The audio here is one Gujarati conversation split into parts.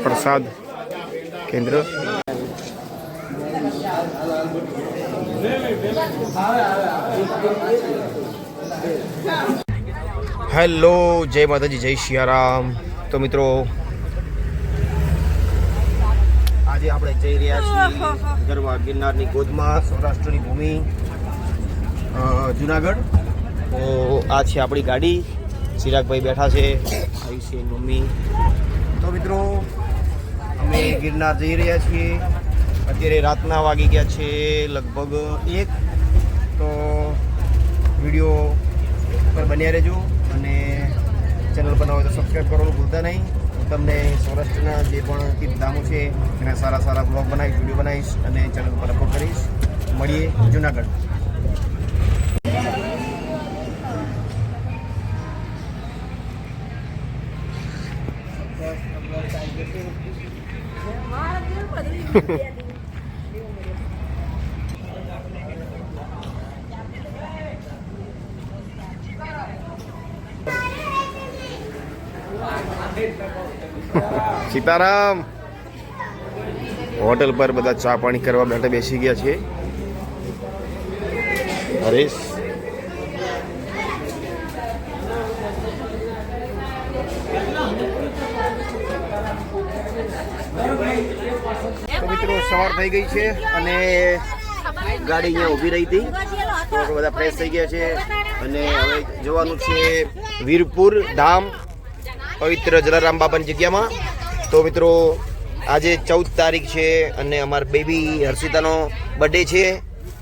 प्रसाद केंद्र। हेलो जय माताजी जय सियाराम। तो मित्रों आज आप जई रह्या छीए गरवा गिरनारनी गोदमां सौराष्ट्रनी भूमि जूनागढ़। तो आ छे आपणी गाड़ी, चिराग भाई बैठा छे, आयुषी मम्मी। तो मित्रों अमे गिरनार जई रह्या छीए। अत्यारे रातना वागी गया छे लगभग 1। तो वीडियो पर बन्या रहेजो અને ચેનલ બનાવો તો સબસ્ક્રાઈબ કરવાનું ભૂલતા નહીં। હું તમને સૌરાષ્ટ્રના જે પણ તીર્થધામો છે એના સારા સારા બ્લોગ બનાવીશ, વિડીયો બનાવીશ અને ચેનલ પર અપલોડ કરીશ। મળીએ જૂનાગઢ। सीताराम होटल पर बधा चा पानी करवा बैठे बेसी गया छे। हरीश तो मित्रों सवार थई गई छे अने गाड़ी अहींया ऊभी रही थी तो बधा फ्रेश थई गया छे अने हवे जवानुं छे वीरपुर धाम पवित्र जलाराम बाबानी जग्यामां। तो मित्रों आज 14 तारीख है अने अमार बेबी हर्षितानो बर्थडे छे।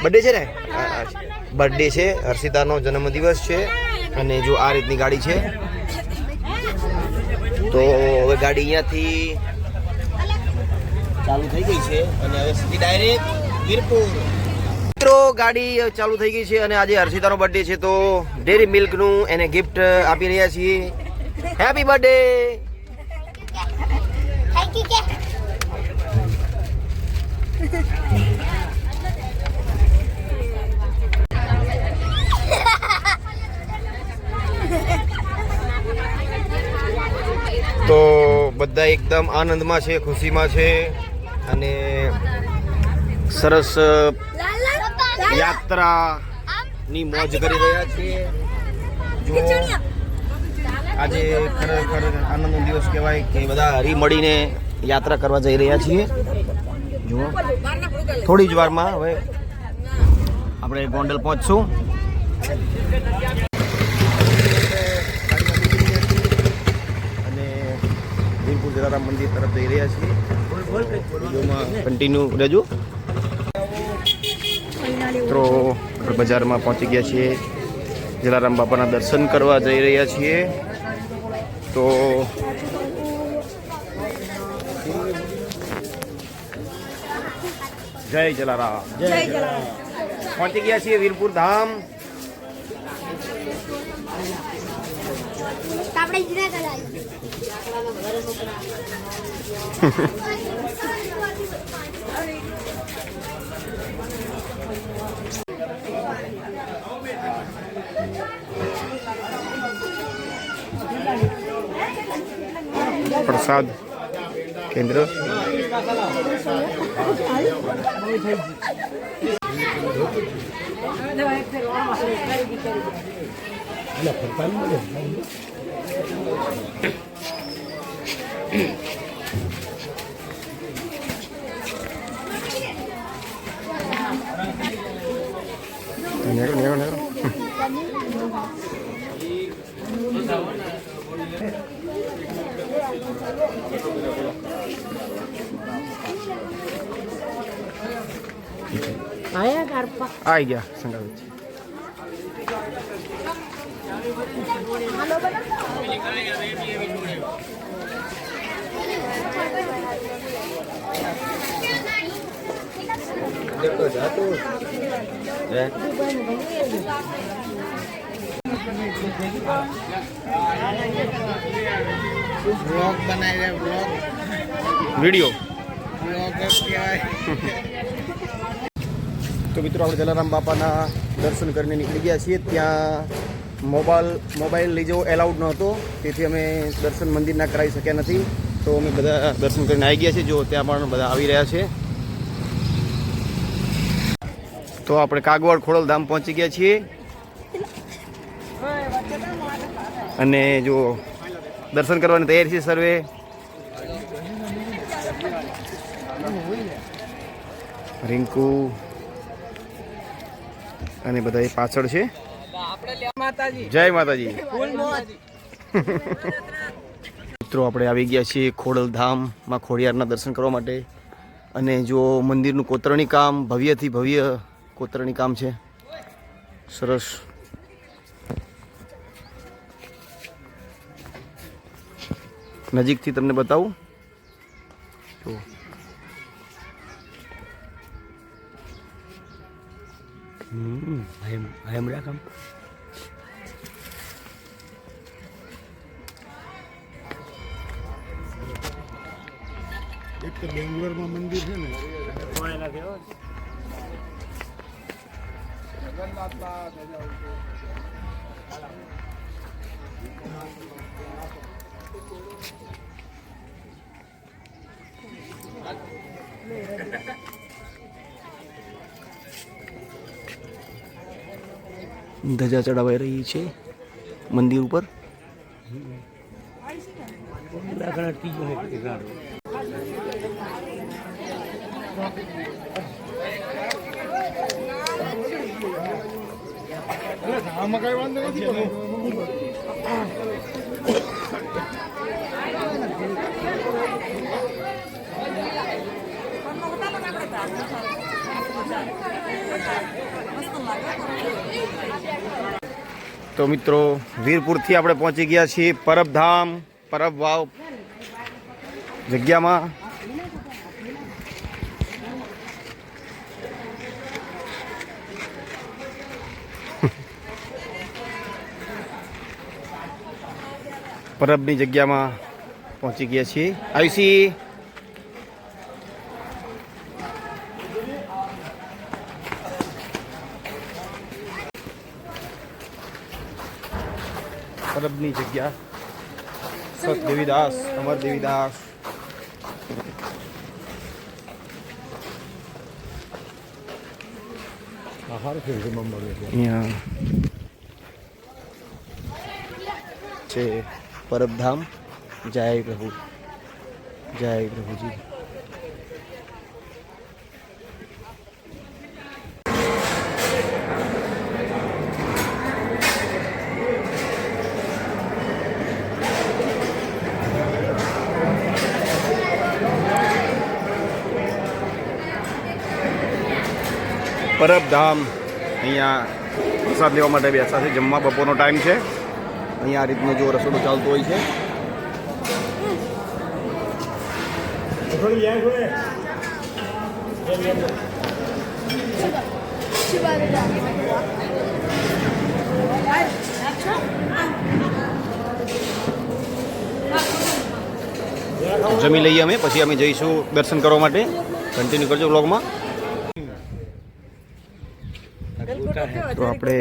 बर्थडे छे ने बर्थडे छे, हर्षितानो जन्मदिवस छे अने जो आ रीतनी गाड़ी छे। तो हवे गाड़ी अहींयाथी चालू थई गई छे अने हवे सीधी डायरेक्ट वीरपुर। मित्रों गाड़ी चालू थई गई छे अने आज हर्षितानो बर्थडे छे तो डेरी मिल्क नु एने गिफ्ट आपी रह्या छीए। Happy birthday. Thank you. तो बधा एकदम आनंद में छे, खुशी में छे अने सरस यात्रा नी मौज करी रह्या छे। जो आज खरेखर आनंदनो दिवस कहेवाय के बधा हरी मळीने यात्रा करवा जई रह्या छीए। जुओ थोड़ी ज वारमां हवे आपणे गोंडल पहोंचशुं। अने वीरपुर जलाराम मंदिर तरफ जई रह्या छीए। वीडियोमां कन्टिन्यू रहेजो। तो बजार में पहुंची गया छीए, जलाराम बापाना दर्शन करवा जई रह्या छीए। तो जय जलाराम जय जलाराम। पहुंची गया छीए वीरपुर धाम। प्रसाद केंद्र। आ गया संगा देखो जातो ब्लॉग बनाए हुए ब्लॉग वीडियो ब्लॉग क्या है। તો મિત્રો આપણે જલારામ બાપાના દર્શન કરીને નીકળી ગયા છીએ. ત્યાં મોબાઈલ લઈ જવો એલાઉડ નહોતો, તેથી અમે દર્શન મંદિરના કરાવી શક્યા નથી. તો અમે બધા દર્શન કરીને આવી ગયા છીએ. જો ત્યાં પણ બધા આવી રહ્યા છે. તો આપણે કાગવાડ ખોડલધામ પહોંચી ગયા છીએ અને જો દર્શન કરવાની તૈયારી છે સર્વે. રિંકુ અને બધા પાછળ છે. જય માતાજી. મિત્રો આપણે આવી ગયા છીએ ખોડલધામમાં ખોડિયારના દર્શન કરવા માટે. અને જો મંદિરનું કોતરણી કામ ભવ્યથી ભવ્ય કોતરણી કામ છે. સરસ. નજીકથી તમને બતાવું. જો એક તો બેંગ્લોરમાં મંદિર છે ને ધજા ચડાવાઈ રહી છે મંદિર ઉપર. આમાં કઈ વાંધો નથી. તો મિત્રો વીરપુરથી આપણે પહોંચી ગયા છીએ પરબધામ પરબ વાવ જગ્યામાં. પરબની જગ્યામાં પહોંચી ગયા છીએ. આયુષી પરબની જગ્યા. સત દેવીદાસ, અમર દેવીદાસ. અહીંયા છે પરબધામ. જય પ્રભુ, જય પ્રભુજી. પરબધામ અહીંયા પ્રસાદ લેવા માટે બેસા છે. જમવા બપોરનો ટાઈમ છે. અહીંયા આ રીતનો જો રસોડો ચાલતો હોય છે. જમી લઈએ અમે, પછી અમે જઈશું દર્શન કરવા માટે. કન્ટિન્યુ કરજો વ્લોગમાં. તો આપણે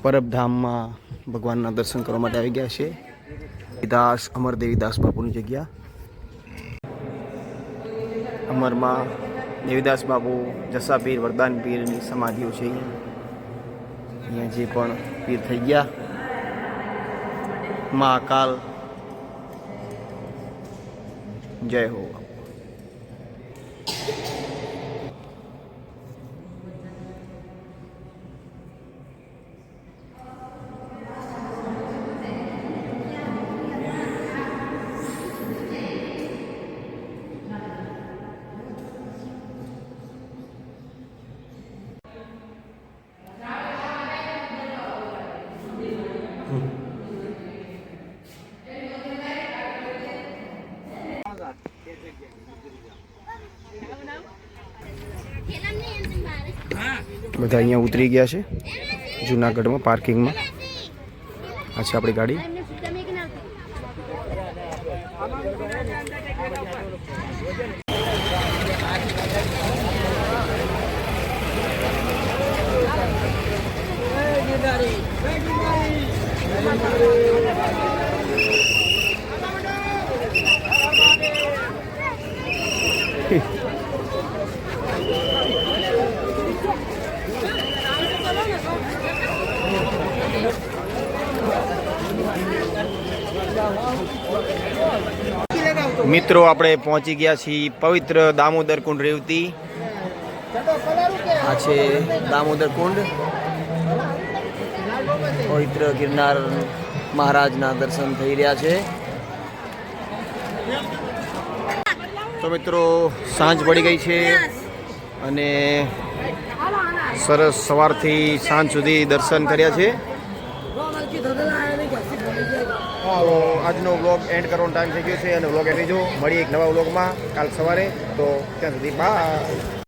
પરબધામમાં ભગવાનના દર્શન કરવા માટે આવી ગયા છે. દેવીદાસ, અમર દેવીદાસ બાપુની જગ્યા. અમરમાં દેવીદાસ બાપુ, જસા પીર, વરદાન પીરની સમાધિઓ છે. અહીંયા જે પણ પીર થઈ ગયા, મહાકાલ, જય હો. બધા અહીંયા ઉતરી ગયા છે જુનાગઢમાં પાર્કિંગમાં. આ છે આપણી ગાડી. મિત્રો આપણે પહોંચી ગયા છીએ પવિત્ર દામોદર કુંડ રેવતી. આ છે દામોદર કુંડ. પવિત્ર ગિરનાર મહારાજના દર્શન થઈ રહ્યા છે. તો મિત્રો સાંજ પડી ગઈ છે અને સરસ સવારથી સાંજ સુધી દર્શન કર્યા છે. તો આજનો વ્લોગ એન્ડ કરવાનો ટાઈમ થઈ ગયો છે અને વ્લોગ એન્ડ જો મળીએ એક નવા વ્લોગમાં કાલ સવારે. તો ત્યાં સુધી બાય.